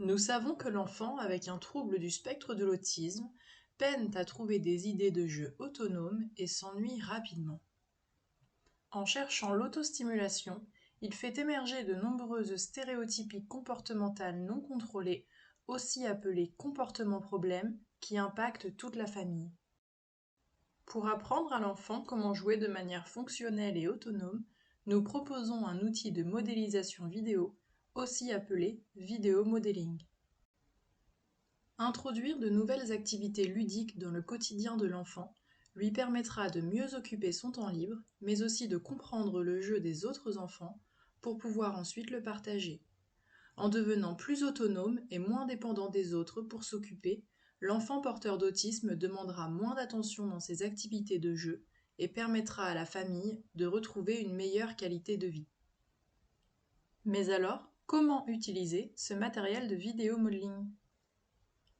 Nous savons que l'enfant avec un trouble du spectre de l'autisme peine à trouver des idées de jeu autonomes et s'ennuie rapidement. En cherchant l'autostimulation, il fait émerger de nombreuses stéréotypies comportementales non contrôlées, aussi appelées comportements problèmes, qui impactent toute la famille. Pour apprendre à l'enfant comment jouer de manière fonctionnelle et autonome, nous proposons un outil de modélisation vidéo, aussi appelé vidéomodeling. Introduire de nouvelles activités ludiques dans le quotidien de l'enfant lui permettra de mieux occuper son temps libre, mais aussi de comprendre le jeu des autres enfants pour pouvoir ensuite le partager. En devenant plus autonome et moins dépendant des autres pour s'occuper, l'enfant porteur d'autisme demandera moins d'attention dans ses activités de jeu et permettra à la famille de retrouver une meilleure qualité de vie. Mais alors, comment utiliser ce matériel de vidéomodeling ?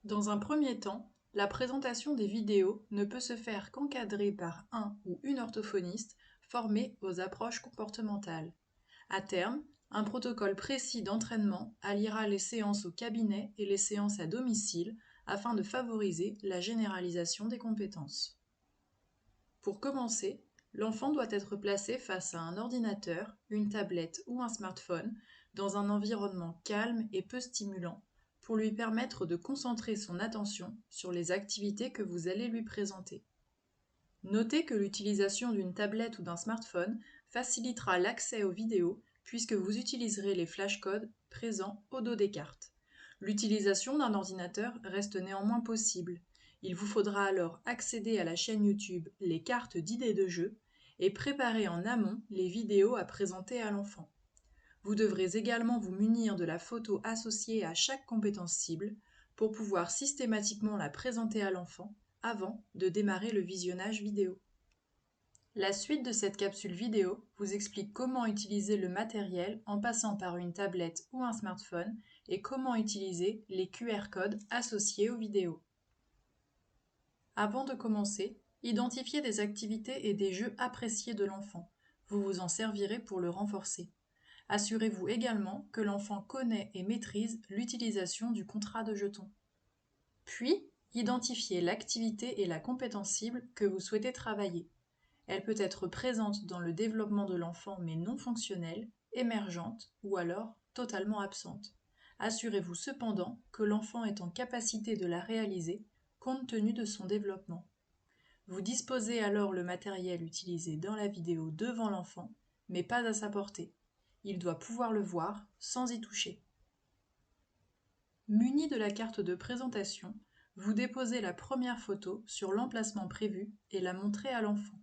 Dans un premier temps, la présentation des vidéos ne peut se faire qu'encadrée par un ou une orthophoniste formé aux approches comportementales. À terme, un protocole précis d'entraînement alliera les séances au cabinet et les séances à domicile afin de favoriser la généralisation des compétences. Pour commencer, l'enfant doit être placé face à un ordinateur, une tablette ou un smartphone dans un environnement calme et peu stimulant pour lui permettre de concentrer son attention sur les activités que vous allez lui présenter. Notez que l'utilisation d'une tablette ou d'un smartphone facilitera l'accès aux vidéos puisque vous utiliserez les flashcodes présents au dos des cartes. L'utilisation d'un ordinateur reste néanmoins possible. Il vous faudra alors accéder à la chaîne YouTube Les cartes d'idées de jeu et préparer en amont les vidéos à présenter à l'enfant. Vous devrez également vous munir de la photo associée à chaque compétence cible pour pouvoir systématiquement la présenter à l'enfant avant de démarrer le visionnage vidéo. La suite de cette capsule vidéo vous explique comment utiliser le matériel en passant par une tablette ou un smartphone et comment utiliser les QR codes associés aux vidéos. Avant de commencer, identifiez des activités et des jeux appréciés de l'enfant. Vous vous en servirez pour le renforcer. Assurez-vous également que l'enfant connaît et maîtrise l'utilisation du contrat de jetons. Puis, identifiez l'activité et la compétence cible que vous souhaitez travailler. Elle peut être présente dans le développement de l'enfant mais non fonctionnelle, émergente ou alors totalement absente. Assurez-vous cependant que l'enfant est en capacité de la réaliser compte tenu de son développement. Vous disposez alors le matériel utilisé dans la vidéo devant l'enfant, mais pas à sa portée. Il doit pouvoir le voir sans y toucher. Muni de la carte de présentation, vous déposez la première photo sur l'emplacement prévu et la montrez à l'enfant.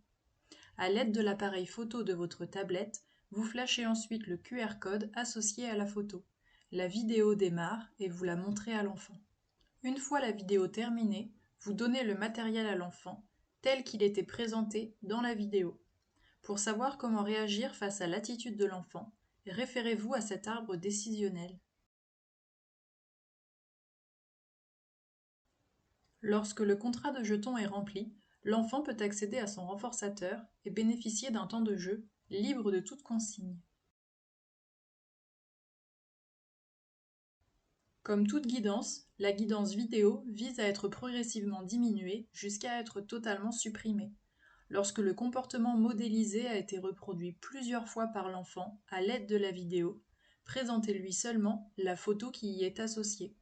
À l'aide de l'appareil photo de votre tablette, vous flashez ensuite le QR code associé à la photo. La vidéo démarre et vous la montrez à l'enfant. Une fois la vidéo terminée, vous donnez le matériel à l'enfant tel qu'il était présenté dans la vidéo. Pour savoir comment réagir face à l'attitude de l'enfant, référez-vous à cet arbre décisionnel. Lorsque le contrat de jetons est rempli, l'enfant peut accéder à son renforçateur et bénéficier d'un temps de jeu libre de toute consigne. Comme toute guidance, la guidance vidéo vise à être progressivement diminuée jusqu'à être totalement supprimée. Lorsque le comportement modélisé a été reproduit plusieurs fois par l'enfant à l'aide de la vidéo, présentez-lui seulement la photo qui y est associée.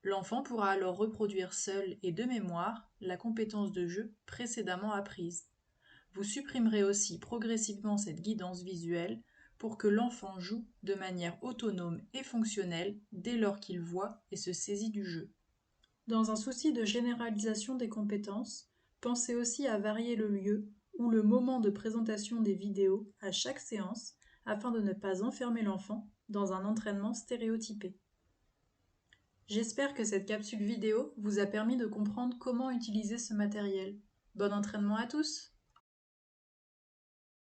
L'enfant pourra alors reproduire seul et de mémoire la compétence de jeu précédemment apprise. Vous supprimerez aussi progressivement cette guidance visuelle pour que l'enfant joue de manière autonome et fonctionnelle dès lors qu'il voit et se saisit du jeu. Dans un souci de généralisation des compétences, pensez aussi à varier le lieu ou le moment de présentation des vidéos à chaque séance afin de ne pas enfermer l'enfant dans un entraînement stéréotypé. J'espère que cette capsule vidéo vous a permis de comprendre comment utiliser ce matériel. Bon entraînement à tous!